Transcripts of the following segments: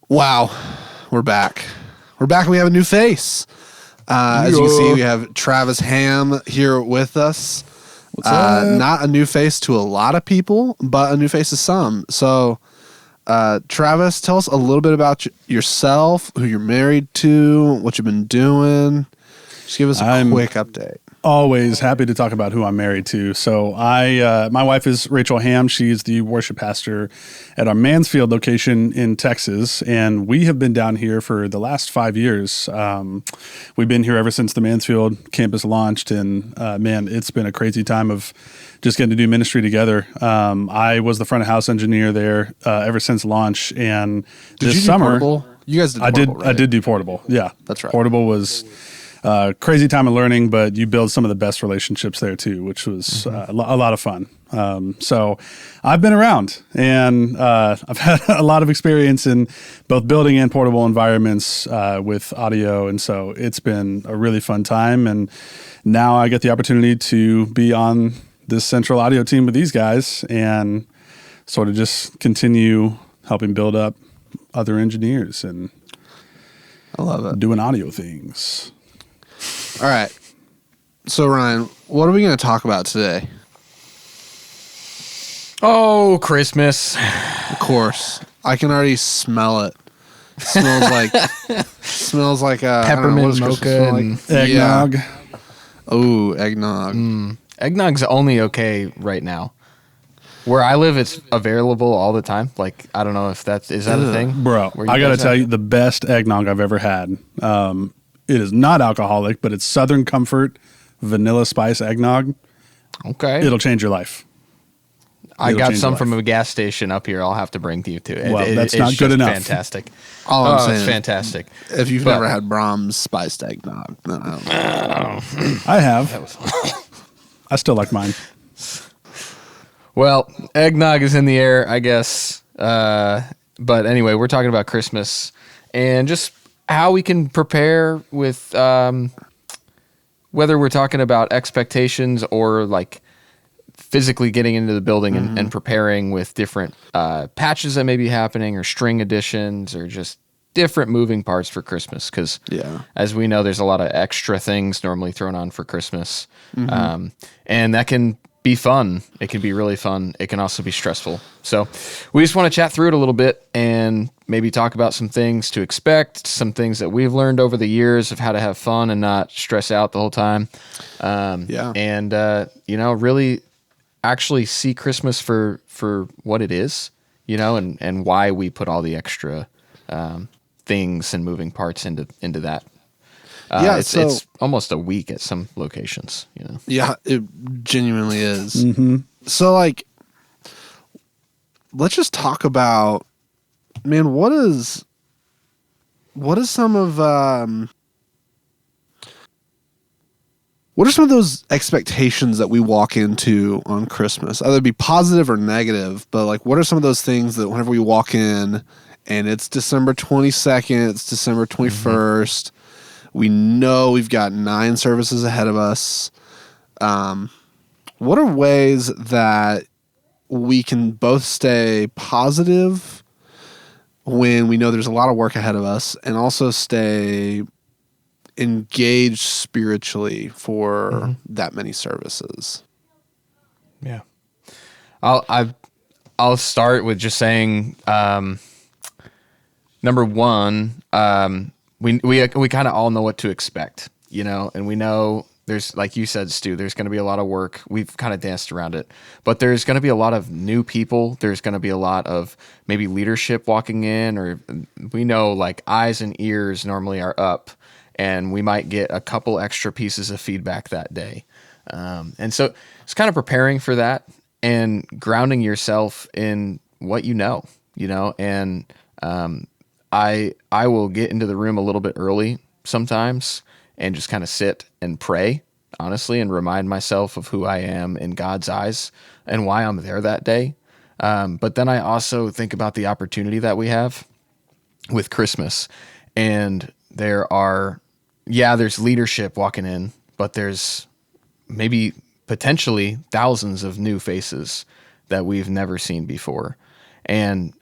Wow, we're back. We're back and we have a new face. As you can see, we have Travis Ham here with us. What's up? Not a new face to a lot of people, but a new face to some. So, Travis, tell us a little bit about yourself, who you're married to, what you've been doing. Just give us a quick update. Always happy to talk about who I'm married to. So my wife is Rachel Ham. She's the worship pastor at our Mansfield location in Texas. And we have been down here for the last 5 years. We've been here ever since the Mansfield campus launched. And man, it's been a crazy time of just getting to do ministry together. I was the front of house engineer there ever since launch. And this summer, portable? You guys did portable, right? I did do portable. Yeah. That's right. Portable was crazy time of learning, but you build some of the best relationships there too, which was a lot of fun. So I've been around and I've had a lot of experience in both building and portable environments with audio. And so it's been a really fun time. And now I get the opportunity to be on this central audio team with these guys and sort of just continue helping build up other engineers and I love it. Doing audio things. All right. So, Ryan, what are we going to talk about today? Oh, Christmas. Of course. I can already smell it. Smells like peppermint mocha and eggnog. Yeah. Oh, eggnog. Eggnog's only okay right now. Where I live, it's available all the time. Like, I don't know if is that a thing? Bro, I got to tell you, the best eggnog I've ever had. It is not alcoholic, but it's Southern Comfort vanilla spice eggnog. Okay. It'll change your life. I got some from a gas station up here I'll have to bring to you, too. Well, that's not good enough. Fantastic. All I'm saying it's fantastic. If you've never had Brahms spiced eggnog, then I don't know. I have. I still like mine. Well, eggnog is in the air, I guess. But anyway, we're talking about Christmas and just how we can prepare with whether we're talking about expectations or like physically getting into the building and preparing with different patches that may be happening or string additions or just different moving parts for Christmas. Because as we know, there's a lot of extra things normally thrown on for Christmas. And that can be fun. It can be really fun. It can also be stressful. So we just want to chat through it a little bit and maybe talk about some things to expect, some things that we've learned over the years of how to have fun and not stress out the whole time. And, really actually see Christmas for what it is, and why we put all the extra things and moving parts into that. It's almost a week at some locations, Yeah, it genuinely is. So, let's just talk about, man, what is some of what are some of those expectations that we walk into on Christmas? Either be positive or negative, but what are some of those things that whenever we walk in and it's December 22nd, it's December 21st, we know we've got 9 services ahead of us. What are ways that we can both stay positive when we know there's a lot of work ahead of us and also stay engaged spiritually for that many services? Yeah. I'll start with just saying, number one, we kind of all know what to expect, and we know there's, like you said, Stu, there's going to be a lot of work. We've kind of danced around it, but there's going to be a lot of new people. There's going to be a lot of maybe leadership walking in, or we know eyes and ears normally are up, and we might get a couple extra pieces of feedback that day. And so it's kind of preparing for that and grounding yourself in what and I will get into the room a little bit early sometimes and just kind of sit and pray, honestly, and remind myself of who I am in God's eyes and why I'm there that day. But then I also think about the opportunity that we have with Christmas. And there's leadership walking in, but there's maybe potentially thousands of new faces that we've never seen before. And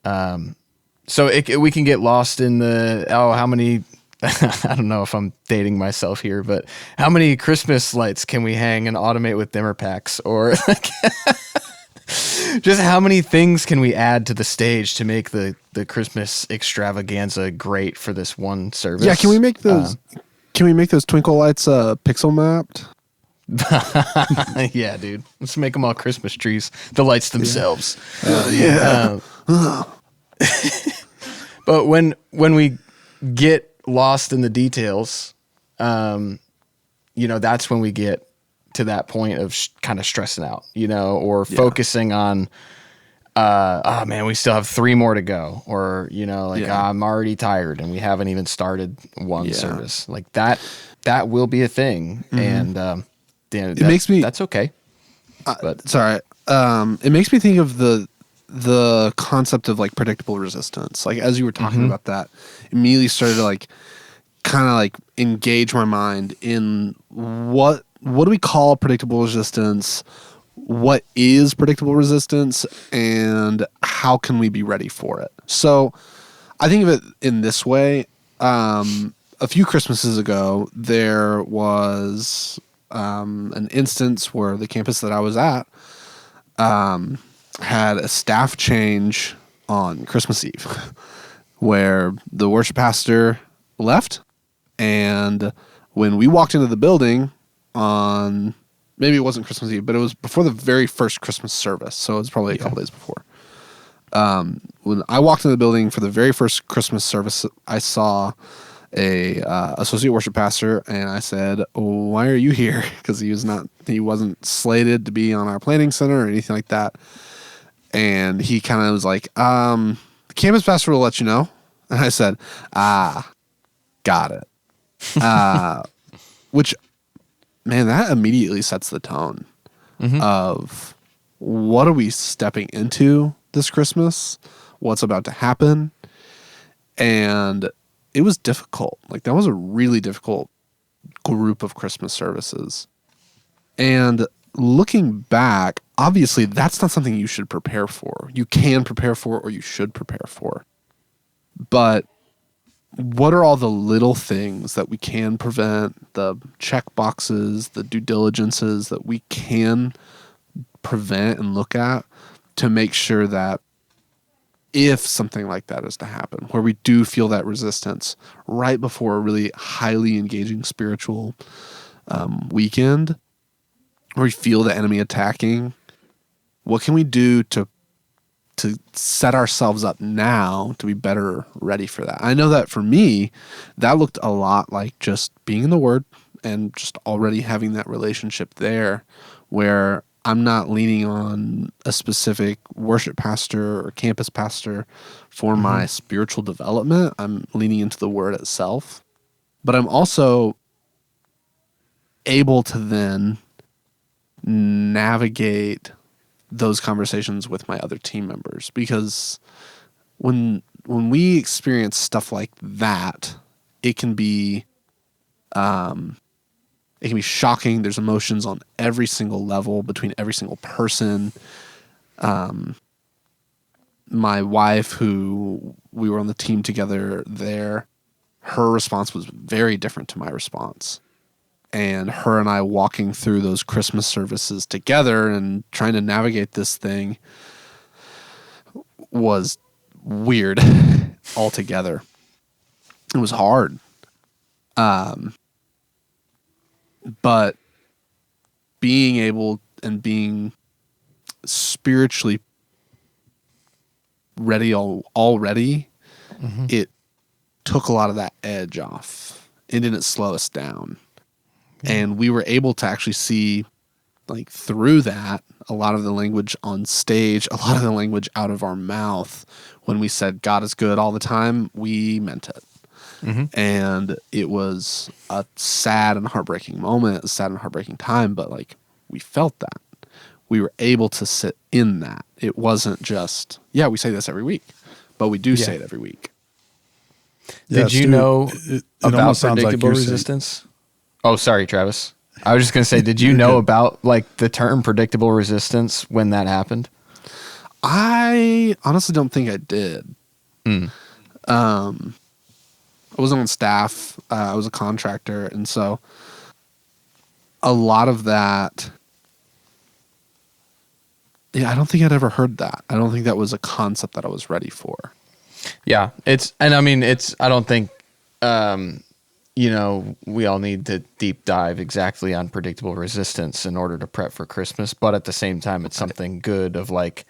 we can get lost in the, how many, I don't know if I'm dating myself here, but how many Christmas lights can we hang and automate with dimmer packs? Or like, just how many things can we add to the stage to make the Christmas extravaganza great for this one service? Yeah, can we make those twinkle lights pixel mapped? Yeah, dude. Let's make them all Christmas trees. The lights themselves. But when we get lost in the details, that's when we get to that point of kind of stressing out, or focusing on, man, we still have 3 more to go, or, I'm already tired and we haven't even started one service like that. That will be a thing. Mm-hmm. And, it makes me, that's okay. But sorry. It makes me think of the concept of like predictable resistance. Like as you were talking about that, immediately started to like kind of like engage my mind in what do we call predictable resistance? What is predictable resistance, and how can we be ready for it? So I think of it in this way. A few Christmases ago, there was an instance where the campus that I was at had a staff change on Christmas Eve where the worship pastor left, and when we walked into the building on, maybe it wasn't Christmas Eve, but it was before the very first Christmas service, so it was probably a couple days before. When I walked into the building for the very first Christmas service, I saw a associate worship pastor, and I said, "Why are you here?" Because he wasn't slated to be on our planning center or anything like that. And he kind of was like, "The campus pastor will let you know." And I said, "Got it." Which, man, that immediately sets the tone of what are we stepping into this Christmas? What's about to happen? And it was difficult. Like, that was a really difficult group of Christmas services. And looking back, obviously, that's not something you should prepare for. You can prepare for, or you should prepare for. But what are all the little things that we can prevent, the check boxes, the due diligences that we can prevent and look at to make sure that if something like that is to happen, where we do feel that resistance right before a really highly engaging spiritual weekend, where we feel the enemy attacking, what can we do to set ourselves up now to be better ready for that? I know that for me, that looked a lot like just being in the Word and just already having that relationship there where I'm not leaning on a specific worship pastor or campus pastor for my spiritual development. I'm leaning into the Word itself. But I'm also able to then navigate those conversations with my other team members, because when we experience stuff like that, it can be shocking. There's emotions on every single level between every single person. My wife, who we were on the team together there, her response was very different to my response. And her and I walking through those Christmas services together and trying to navigate this thing was weird altogether. It was hard. But being able and being spiritually ready already, it took a lot of that edge off. It didn't slow us down. And we were able to actually see, like, through that, a lot of the language on stage, a lot of the language out of our mouth. When we said God is good all the time, we meant it. And it was a sad and heartbreaking moment, a sad and heartbreaking time, but like, we felt that. We were able to sit in that. It wasn't just, we say this every week, but we do say it every week. Did you know about predictable resistance? Oh, sorry, Travis. I was just going to say, did you know about like the term predictable resistance when that happened? I honestly don't think I did. I wasn't on staff. I was a contractor. And so a lot of that, yeah, I don't think I'd ever heard that. I don't think that was a concept that I was ready for. Yeah, I don't think, we all need to deep dive exactly on predictable resistance in order to prep for Christmas. But at the same time, it's something good of like,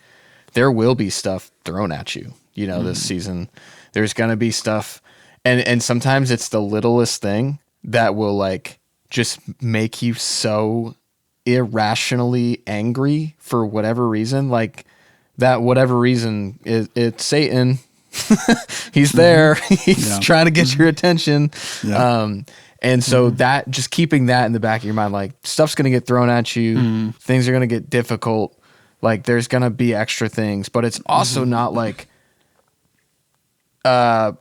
there will be stuff thrown at you, this season. There's going to be stuff. And sometimes it's the littlest thing that will like just make you so irrationally angry for whatever reason. Like that, whatever reason, it's Satan. He's there. He's trying to get your attention. Yeah. And so that, just keeping that in the back of your mind, like stuff's going to get thrown at you. Things are going to get difficult. Like there's going to be extra things, but it's also not like, I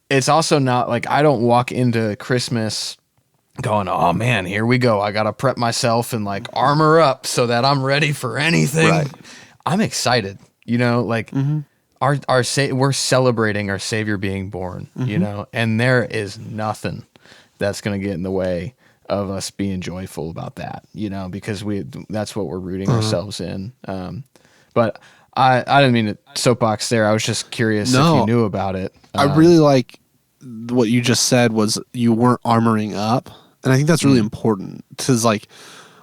don't walk into Christmas going, oh man, here we go. I got to prep myself and like armor up so that I'm ready for anything. Right. I'm excited, we're celebrating our Savior being born, and there is nothing that's going to get in the way of us being joyful about that, because that's what we're rooting ourselves in. But I didn't mean to soapbox there. I was just curious if you knew about it. I really like what you just said was you weren't armoring up. And I think that's really important because like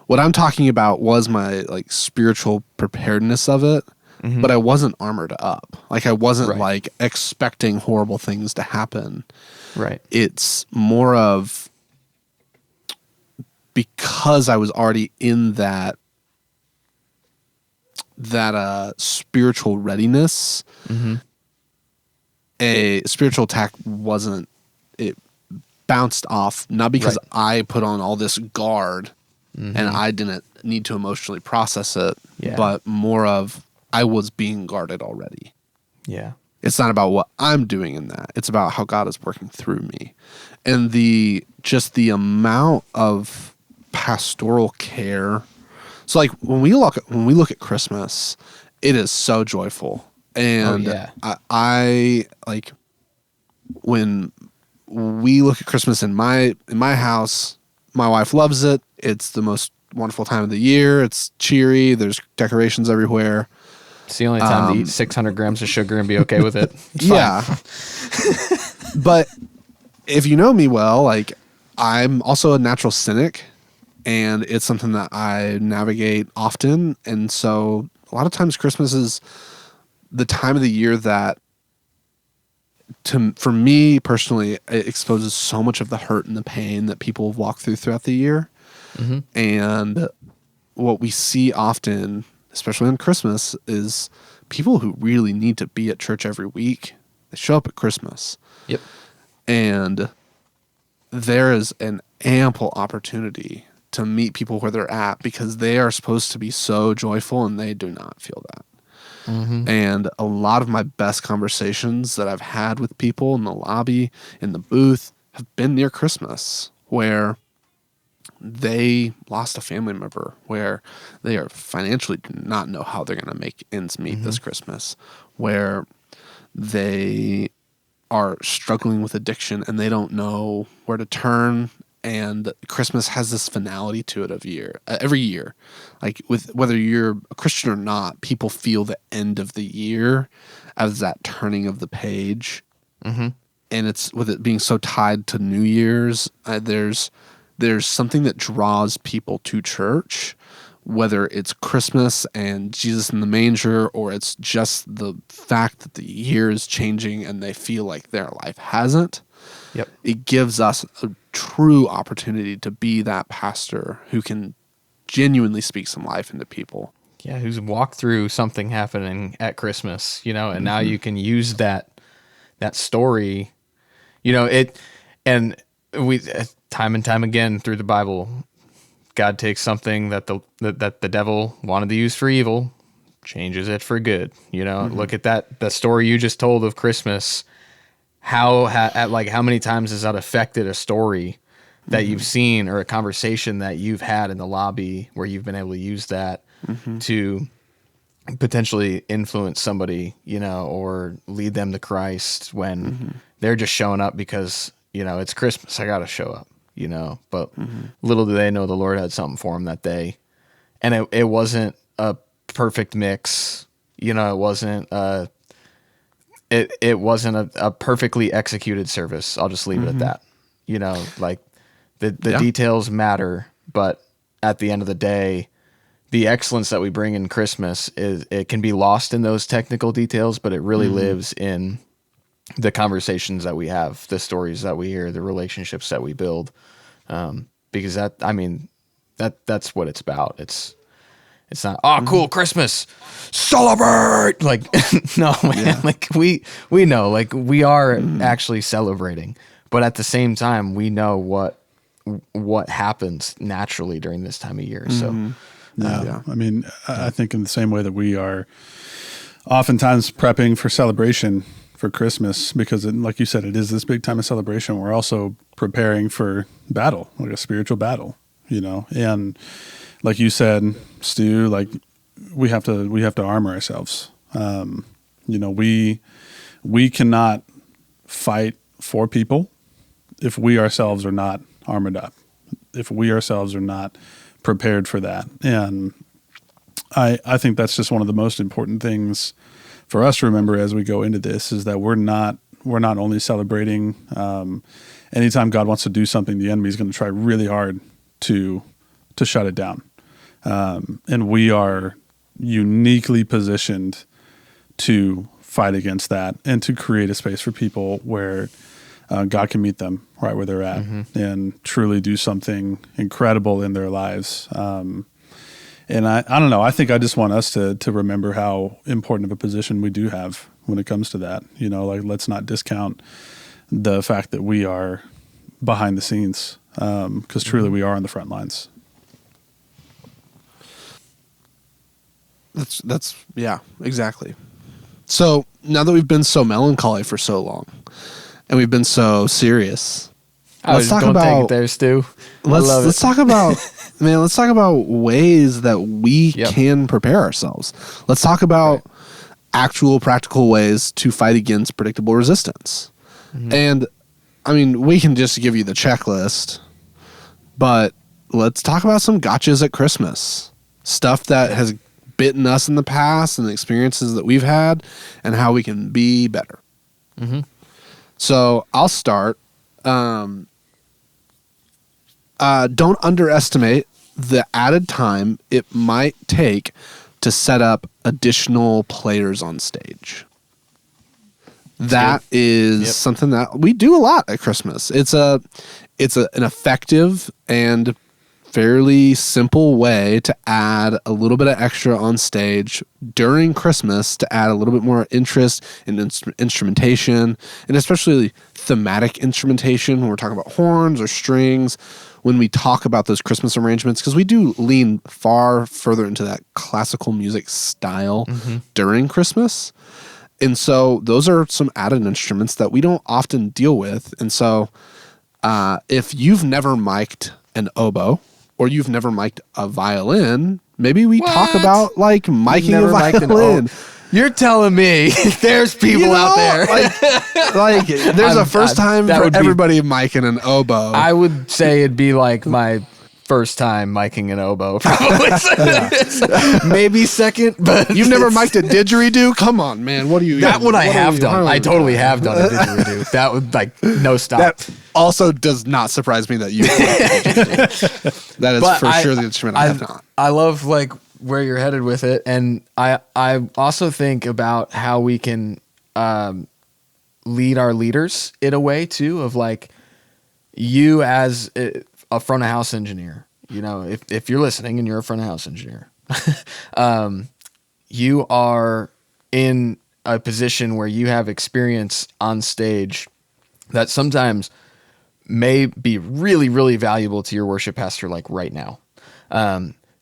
what I'm talking about was my like spiritual preparedness of it, but I wasn't armored up. Like I wasn't like expecting horrible things to happen. Right. It's more of because I was already in that spiritual readiness. A spiritual attack it bounced off, not because I put on all this guard and I didn't need to emotionally process it, but more of I was being guarded already. Yeah. It's not about what I'm doing in that. It's about how God is working through me. And the amount of pastoral care. So like when we look at Christmas, it is so joyful. And I like when we look at Christmas in my house, my wife loves it. It's the most wonderful time of the year. It's cheery. There's decorations everywhere. It's the only time to eat 600 grams of sugar and be okay with it. Yeah. But if you know me well, like I'm also a natural cynic, and it's something that I navigate often. And so a lot of times Christmas is the time of the year that for me personally, it exposes so much of the hurt and the pain that people walk throughout the year. And what we see often, especially on Christmas, is people who really need to be at church every week. They show up at Christmas. Yep. And there is an ample opportunity to meet people where they're at because they are supposed to be so joyful and they do not feel that. And a lot of my best conversations that I've had with people in the lobby, in the booth, have been near Christmas, where they lost a family member, where they are financially do not know how they're going to make ends meet this Christmas, where they are struggling with addiction and they don't know where to turn. And Christmas has this finality to it every year. Like with whether you're a Christian or not, people feel the end of the year as that turning of the page. And it's with it being so tied to New Year's, there's something that draws people to church, whether it's Christmas and Jesus in the manger, or it's just the fact that the year is changing and they feel like their life hasn't. Yep. It gives us a true opportunity to be that pastor who can genuinely speak some life into people. Yeah, who's walked through something happening at Christmas, and now you can use that story, and we time and time again through the Bible, God takes something that the devil wanted to use for evil, changes it for good. Look at the story you just told of Christmas. How many times has that affected a story that you've seen or a conversation that you've had in the lobby where you've been able to use that to potentially influence somebody, or lead them to Christ when they're just showing up because, it's Christmas. I got to show up, but little do they know the Lord had something for them that day. And it wasn't a perfect mix. It wasn't it wasn't a perfectly executed service. I'll just leave it at that. Like the details matter, but at the end of the day, the excellence that we bring in Christmas it can be lost in those technical details, but it really lives in the conversations that we have, the stories that we hear, the relationships that we build. Because that's what it's about. It's not, cool, Christmas, celebrate. Like, no, man, like we know, like we are actually celebrating, but at the same time, we know what happens naturally during this time of year. So, I mean, I think in the same way that we are oftentimes prepping for celebration for Christmas, because like you said, it is this big time of celebration. We're also preparing for battle, like a spiritual battle, and like you said, Stu, like we have to armor ourselves. We cannot fight for people if we ourselves are not armored up, if we ourselves are not prepared for that. And I think that's just one of the most important things for us to remember as we go into this, is that we're not only celebrating. Anytime God wants to do something, the enemy is going to try really hard to shut it down. And we are uniquely positioned to fight against that and to create a space for people where God can meet them right where they're at and truly do something incredible in their lives. And I don't know, I think I just want us to remember how important of a position we do have when it comes to that. Like, let's not discount the fact that we are behind the scenes, because truly we are on the front lines. That's yeah, exactly. So now that we've been so melancholy for so long, and we've been so serious, let's talk about. Take it there, Stu. Let's talk about man. Let's talk about ways that we can prepare ourselves. Let's talk about actual practical ways to fight against predictable resistance. And I mean, we can just give you the checklist, but let's talk about some gotchas at Christmas. Stuff that has bitten us in the past and the experiences that we've had and how we can be better. So I'll start. Don't underestimate the added time it might take to set up additional players on stage. That is something that we do a lot at Christmas. It's an effective and fairly simple way to add a little bit of extra on stage during Christmas, to add a little bit more interest in instrumentation, and especially thematic instrumentation when we're talking about horns or strings, when we talk about those Christmas arrangements, because we do lean far further into that classical music style during Christmas. And so those are some added instruments that we don't often deal with. And so if you've never mic'd an oboe, or you've never mic'd a violin, maybe we talk about like miking a violin. You're telling me there's people out there. Like there's a first time for everybody miking an oboe. I would say it'd be like my first time miking an oboe, probably. Maybe second, but you've never mic'd a didgeridoo? Come on, man. What are you? That one I have done. I totally have done a didgeridoo. That would no stop. That also does not surprise me that you. That is for sure the instrument I have not. I love where you're headed with it, and I also think about how we can lead our leaders in a way too, of you as a front of house engineer, if you're listening and you're a front of house engineer, you are in a position where you have experience on stage that sometimes may be really, really valuable to your worship pastor, right now.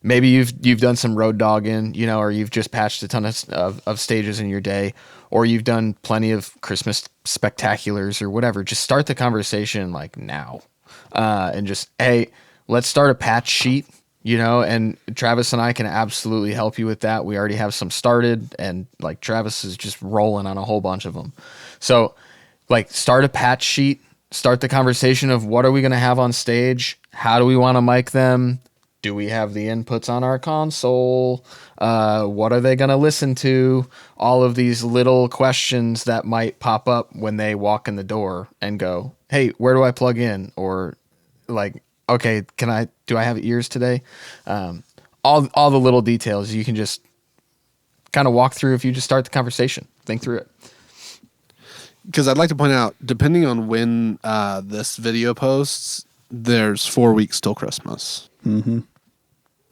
Maybe you've done some road dogging, or you've just patched a ton of stages in your day, or you've done plenty of Christmas spectaculars or whatever. Just start the conversation now. And just, hey, let's start a patch sheet. and Travis and I can absolutely help you with that. We already have some started, and like Travis is just rolling on a whole bunch of them. So like start a patch sheet, start the conversation of what are we going to have on stage? How do we want to mic them? Do we have the inputs on our console? What are they going to listen to? All of these little questions that might pop up when they walk in the door and go, hey, where do I plug in? Or like, okay, do I have ears today? All the little details you can just kind of walk through if you just start the conversation, think through it. Because I'd like to point out, depending on when this video posts, there's 4 weeks till Christmas. Mm-hmm.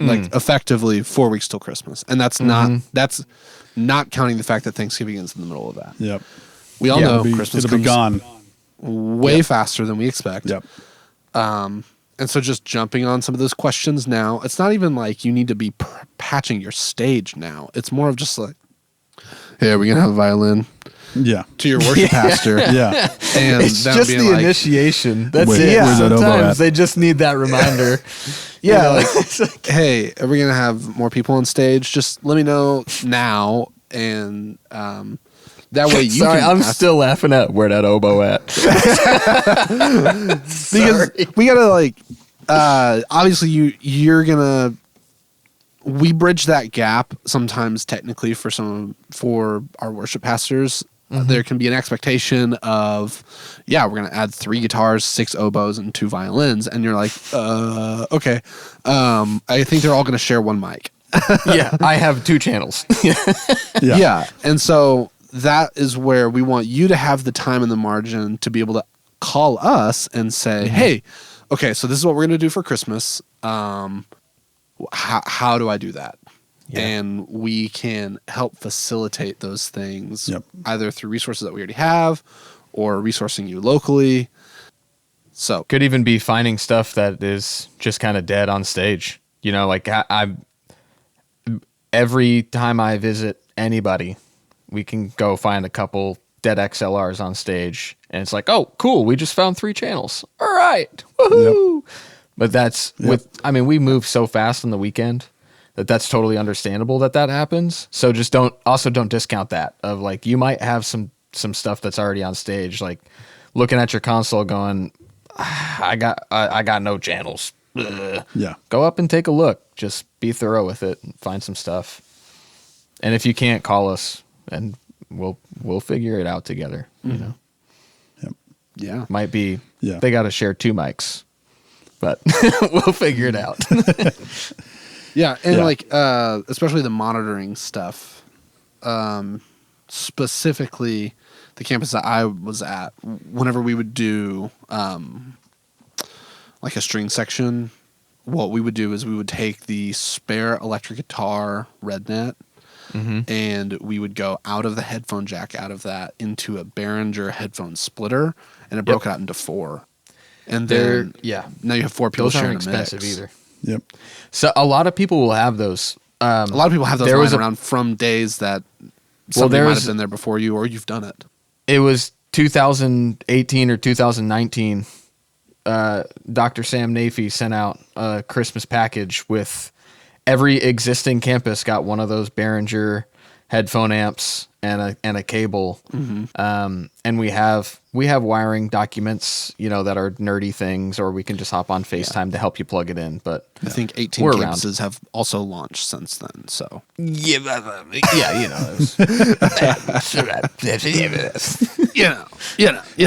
Like effectively 4 weeks till Christmas, and that's not counting the fact that Thanksgiving is in the middle of that. Yep. We all know Christmas it'll be comes gone way faster than we expect. Yep. And so just jumping on some of those questions now, it's not even like you need to be patching your stage now. It's more of just like, hey, are we going to have a violin? Yeah. To your worship pastor. Yeah. And it's just the like, initiation. That's wait, it. where's that oboe Sometimes at? they just need that reminder. like, hey, are we going to have more people on stage? Just let me know now. And that way you Sorry, can... I'm still laughing at where that oboe at. Because we got to like... obviously, you're going to... We bridge that gap sometimes technically for our worship pastors. There can be an expectation of, we're going to add 3 guitars, 6 oboes, and 2 violins. And you're like, okay. I think they're all going to share one mic. Yeah, I have 2 channels. Yeah. And so that is where we want you to have the time and the margin to be able to call us and say, hey, okay, so this is what we're going to do for Christmas. How do I do that? Yeah. And we can help facilitate those things either through resources that we already have or resourcing you locally. So could even be finding stuff that is just kind of dead on stage. Like I every time I visit anybody, we can go find a couple dead XLRs on stage, and it's like, oh, cool, we just found 3 channels. All right, woohoo! Yep. But that's we move so fast on the weekend that's totally understandable that happens. So just don't discount that of like, you might have some stuff that's already on stage, like looking at your console going, I got no channels. Ugh. Yeah. Go up and take a look. Just be thorough with it and find some stuff. And if you can't, call us and we'll figure it out together, Yep. Yeah. Might be they got to share 2 mics. But we'll figure it out. Yeah, and like especially the monitoring stuff. Specifically, the campus that I was at, whenever we would do like a string section, what we would do is we would take the spare electric guitar red net, and we would go out of the headphone jack out of that into a Behringer headphone splitter, and it broke it out into 4. And then now you have 4 people those sharing aren't a mix. expensive either. Yep. So a lot of people will have those. A lot of people have those lying around from days that somebody might have been there before you, or you've done it. It was 2018 or 2019. Dr. Sam Nafee sent out a Christmas package with every existing campus got one of those Behringer headphone amps and a cable. And we have wiring documents, that are nerdy things, or we can just hop on FaceTime to help you plug it in. But I think 18 campuses have also launched since then. So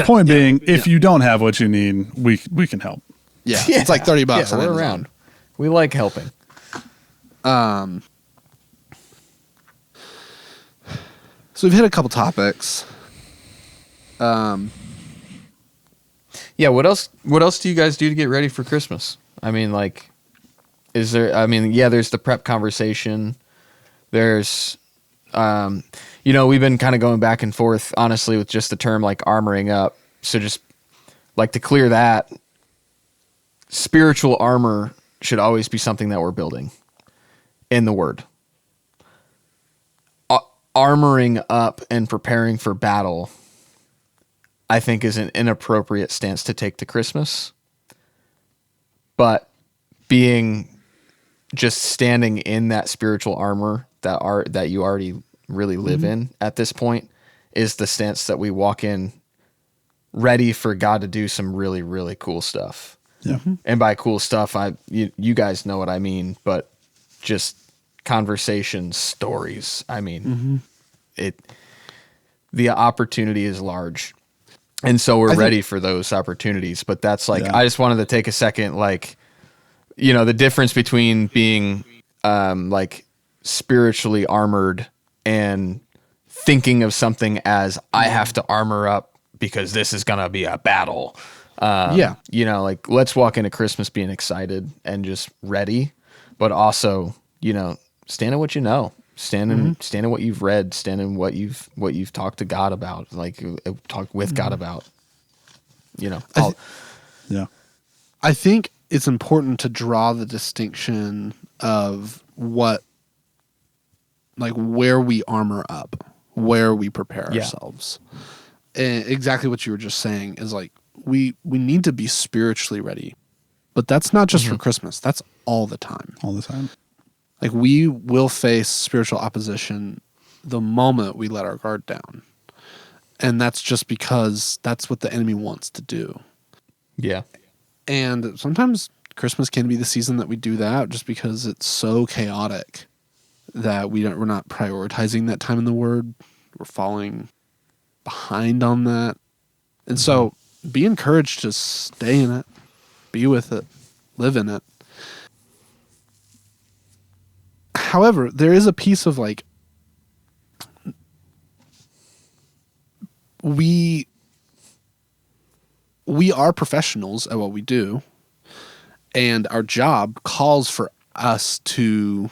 Point being, if you don't have what you need, we can help. Yeah, it's like $30. Yeah, we're around. We like helping. So we've hit a couple topics. Yeah, what else do you guys do to get ready for Christmas? I mean, like, there's the prep conversation. There's, we've been kind of going back and forth, honestly, with just the term like armoring up. So just like to clear that, spiritual armor should always be something that we're building in the Word. Armoring up and preparing for battle, I think, is an inappropriate stance to take to Christmas. But being just standing in that spiritual armor that you already really live in at this point is the stance that we walk in ready for God to do some really, really cool stuff. Yeah. And by cool stuff, you guys know what I mean, but just conversations, stories. I mean, the opportunity is large. And so we're ready for those opportunities. But that's like, I just wanted to take a second, like, the difference between being like spiritually armored and thinking of something as I have to armor up because this is going to be a battle. Like let's walk into Christmas being excited and just ready, but also, stand in what you know, stand in what you've read, stand in what you've talked to God about, like talk with God about, I think it's important to draw the distinction of where we armor up, where we prepare ourselves. And exactly what you were just saying is like, we need to be spiritually ready, but that's not just for Christmas. That's all the time. All the time. Like we will face spiritual opposition the moment we let our guard down. And that's just because that's what the enemy wants to do. Yeah. And sometimes Christmas can be the season that we do that just because it's so chaotic that we're not prioritizing that time in the Word. We're falling behind on that. And so be encouraged to stay in it, be with it, live in it. However, there is a piece of like, we are professionals at what we do, and our job calls for us to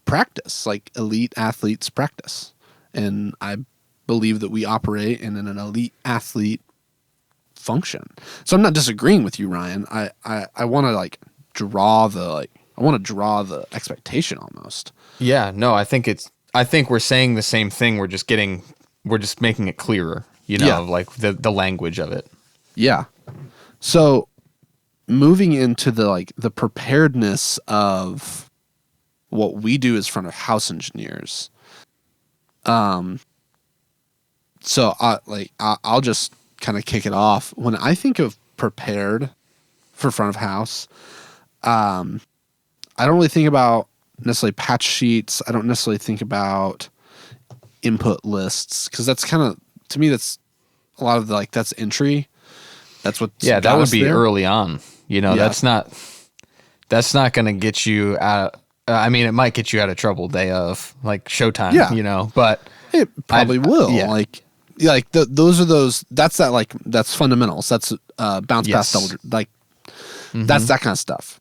practice like elite athletes practice. And I believe that we operate in an elite athlete function. So I'm not disagreeing with you, Ryan. I want to draw the expectation almost. Yeah, no, I think we're saying the same thing. We're just making it clearer, like the language of it. Yeah. So moving into the preparedness of what we do as front of house engineers. So I'll just kind of kick it off. When I think of prepared for front of house, I don't really think about necessarily patch sheets. I don't necessarily think about input lists, because that's kind of, to me, that's a lot of that's entry. That's what that would be there. Early on. That's not going to get you out. I mean, it might get you out of trouble day of like showtime. But it probably will. Yeah. That's fundamentals. That's bounce pass double, that's that kind of stuff.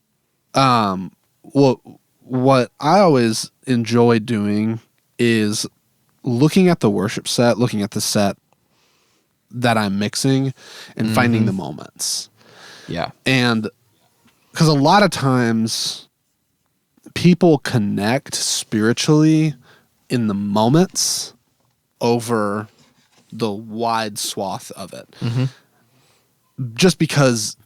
What I always enjoy doing is looking at the worship set, looking at the set that I'm mixing, and finding the moments. Yeah. And because a lot of times people connect spiritually in the moments over the wide swath of it. Just because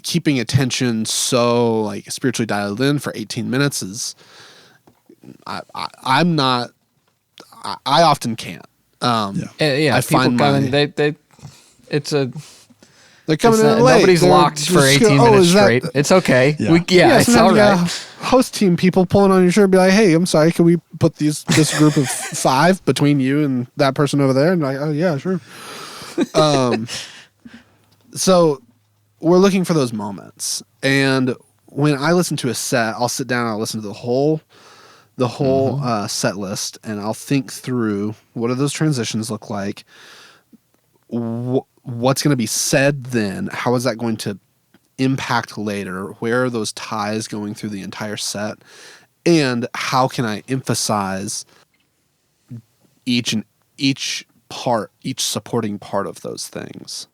keeping attention so spiritually dialed in for 18 minutes is, I often can't. I find they're coming in late. Nobody's locked for 18 minutes straight. It's okay. Yeah. It's all right. Host team people pulling on your shirt and be like, "Hey, I'm sorry, can we put this group of 5 between you and that person over there?" And like, "Oh yeah, sure." So we're looking for those moments. And when I listen to a set, I'll sit down and I'll listen to the whole set list, and I'll think through, what do those transitions look like? What's going to be said then? How is that going to impact later? Where are those ties going through the entire set? And how can I emphasize each supporting part of those things?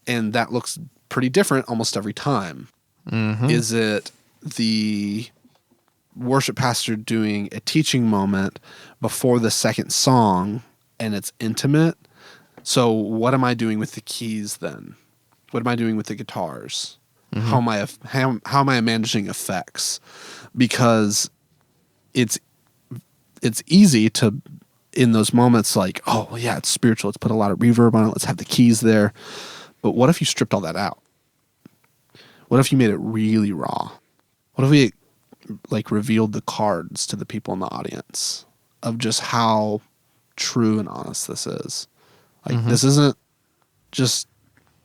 And that looks pretty different almost every time. Is it the worship pastor doing a teaching moment before the second song and it's intimate? So what am I doing with the keys then? What am I doing with the guitars? How am I managing effects? Because it's easy to, in those moments, like, oh yeah, it's spiritual, let's put a lot of reverb on it, let's have the keys there. But what if you stripped all that out? What if you made it really raw? What if we like revealed the cards to the people in the audience of just how true and honest this is? Like, this isn't just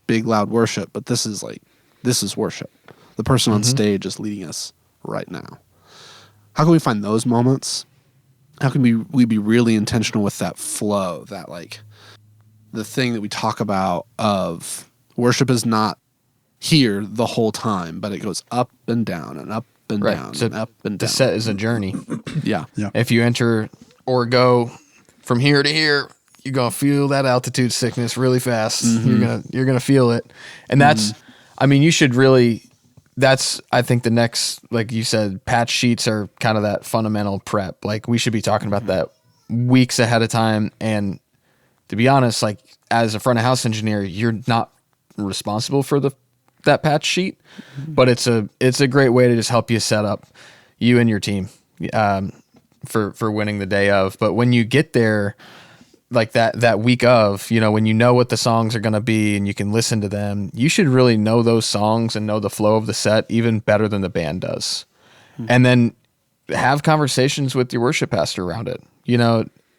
big loud worship, but this is worship. The person on stage is leading us right now. How can we find those moments? How can we be really intentional with that flow, that like the thing that we talk about of worship is not here the whole time, but it goes up and down and up and down and up and down. The set is a journey. Yeah. If you enter or go from here to here, you're gonna feel that altitude sickness really fast. You're gonna feel it, and that's. I mean, you should really. That's, I think, the next, like you said, patch sheets are kind of that fundamental prep. Like, we should be talking about that weeks ahead of time. And to be honest, like, as a front of house engineer, you're not responsible for that patch sheet, but it's a great way to just help you set up you and your team for winning the day of. But when you get there, like that week of, when you know what the songs are going to be and you can listen to them, you should really know those songs and know the flow of the set even better than the band does. And then have conversations with your worship pastor around it,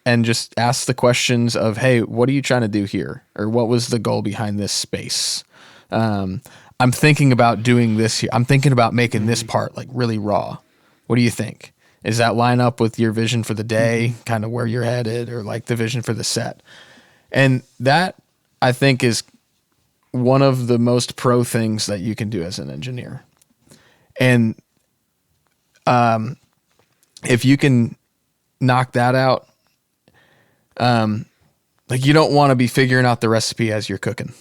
and just ask the questions of, hey, what are you trying to do here? Or what was the goal behind this space? I'm thinking about doing this here. I'm thinking about making this part like really raw. What do you think? Does that line up with your vision for the day, kind of where you're headed, or like the vision for the set? And that, I think, is one of the most pro things that you can do as an engineer. And if you can knock that out, like, you don't want to be figuring out the recipe as you're cooking.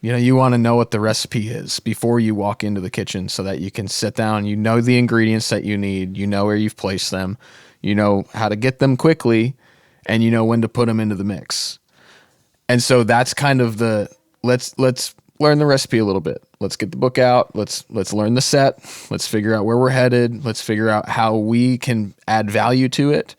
You want to know what the recipe is before you walk into the kitchen so that you can sit down, the ingredients that you need, where you've placed them, how to get them quickly, and when to put them into the mix. And so that's kind of the, let's learn the recipe a little bit. Let's get the book out. Let's learn the set. Let's figure out where we're headed. Let's figure out how we can add value to it,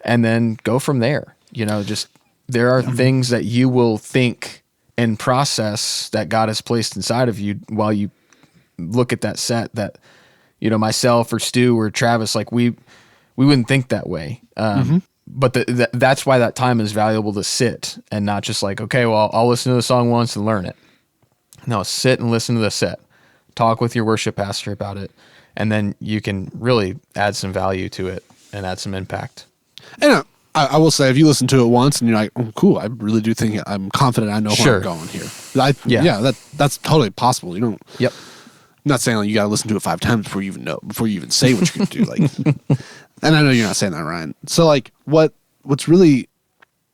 and then go from there. Just, there are things that you will think and process that God has placed inside of you while you look at that set that, myself or Stu or Travis, like we wouldn't think that way. But that's why that time is valuable to sit and not just like, okay, well, I'll listen to the song once and learn it. No, sit and listen to the set, talk with your worship pastor about it. And then you can really add some value to it and add some impact. And I will say, if you listen to it once and you're like, oh, cool, I really do think I'm confident I know where I'm going here. That's totally possible. I'm not saying like you got to listen to it 5 times before you even say what you're going to do. Like, and I know you're not saying that, Ryan. So like, what's really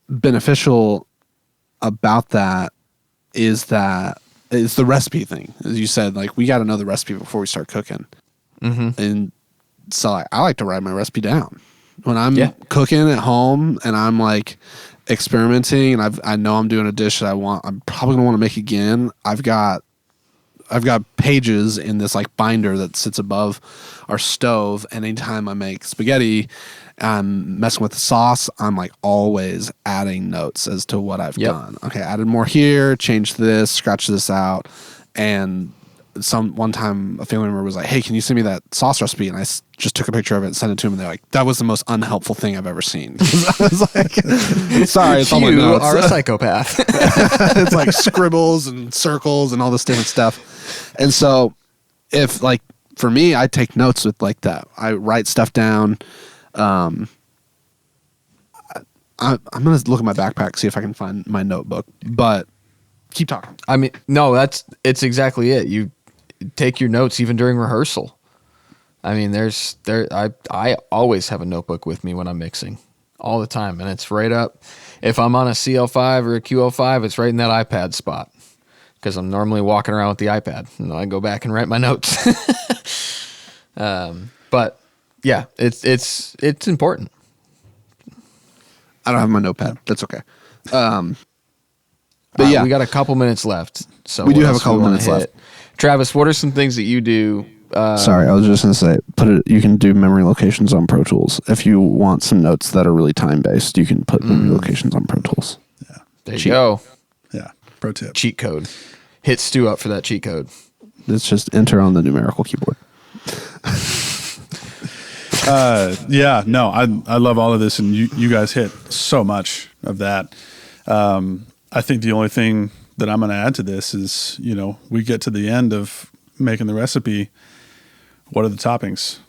beneficial about that is that it's the recipe thing. As you said, like, we got to know the recipe before we start cooking. And so I like to write my recipe down. When I'm cooking at home and I'm like experimenting and I know I'm doing a dish that I'm probably gonna want to make again. I've got pages in this like binder that sits above our stove, and anytime I make spaghetti, I'm messing with the sauce, I'm like always adding notes as to what I've done. Okay, added more here, changed this, scratched this out, and one time a family member was like, hey, can you send me that sauce recipe? And I just took a picture of it and sent it to them, and they're like, that was the most unhelpful thing I've ever seen. I was like, sorry, it's all my notes. You are a psychopath. It's like scribbles and circles and all this different stuff. And so if like, for me, I take notes with like that. I write stuff down. I'm going to look at my backpack, see if I can find my notebook, but keep talking. I mean, no, it's exactly it. You take your notes even during rehearsal. I mean, I always have a notebook with me when I'm mixing all the time, and it's right up. If I'm on a CL5 or a QL5, it's right in that iPad spot, because I'm normally walking around with the iPad, and I go back and write my notes. But yeah, it's important. I don't have my notepad. That's okay. But we got a couple minutes left. So we do have a couple minutes left. Travis, what are some things that you do? Sorry, I was just gonna say, you can do memory locations on Pro Tools. If you want some notes that are really time based, you can put memory locations on Pro Tools. Yeah. There you go. Yeah. Pro tip. Cheat code. Hit Stu up for that cheat code. It's just enter on the numerical keyboard. Yeah, no, I love all of this, and you guys hit so much of that. I think the only thing that I'm going to add to this is, we get to the end of making the recipe. What are the toppings?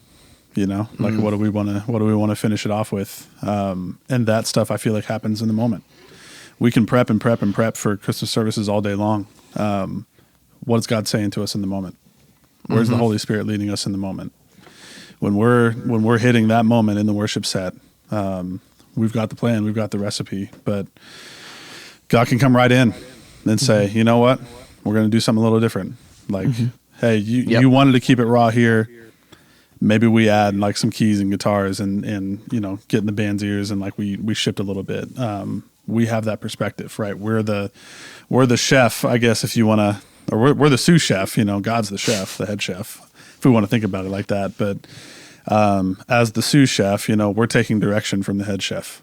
Like what do we want to finish it off with? And that stuff I feel like happens in the moment. We can prep for Christmas services all day long. What is God saying to us in the moment? Where's the Holy Spirit leading us in the moment? When we're hitting that moment in the worship set, we've got the plan, we've got the recipe, but God can come right in and say, you know what, we're going to do something a little different. Like, hey, you wanted to keep it raw here. Maybe we add like some keys and guitars and get in the band's ears and like we shift a little bit. We have that perspective, right? We're the chef, I guess, if you want to, or we're the sous chef. God's the chef, the head chef, if we want to think about it like that. But as the sous chef, we're taking direction from the head chef,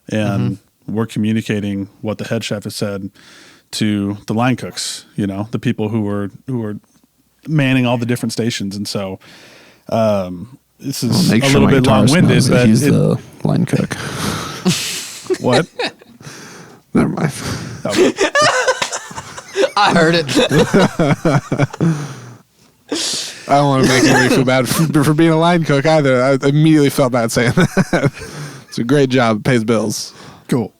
and we're communicating what the head chef has said to the line cooks. The people who are manning all the different stations, and so this is a little bit long-winded, but he's the line cook. What? Never mind. Oh. I heard it. I don't want to make anybody feel bad for being a line cook either. I immediately felt bad saying that. It's a great job. It pays bills. Cool.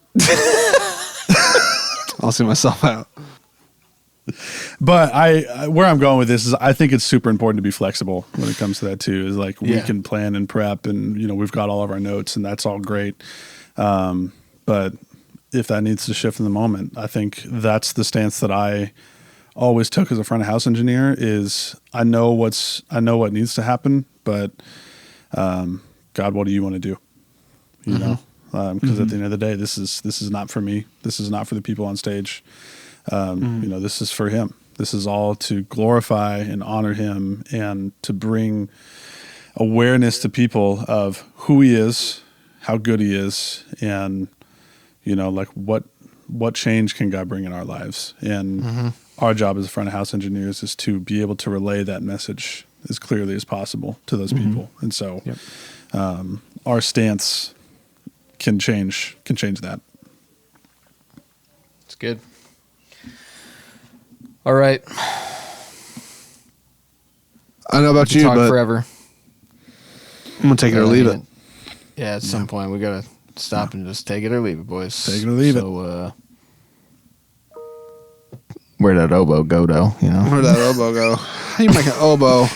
I'll see myself out. But where I'm going with this is I think it's super important to be flexible when it comes to that too. Is like we can plan and prep, and we've got all of our notes, and that's all great. But if that needs to shift in the moment, I think that's the stance that I always took as a front of house engineer. Is I know what needs to happen, but God, what do you want to do? Because at the end of the day, this is not for me. This is not for the people on stage. This is for Him. This is all to glorify and honor Him and to bring awareness to people of who He is, how good He is, and like what change can God bring in our lives. And our job as front of house engineers is to be able to relay that message as clearly as possible to those people. And so our stance can change that. It's good. All right. I don't know about you, talk but forever. I'm gonna take it or leave it. Yeah, at some point we gotta stop and just take it or leave it, boys. Take it or leave it. So, where'd that oboe go, though? Where'd that oboe go? How you make an oboe?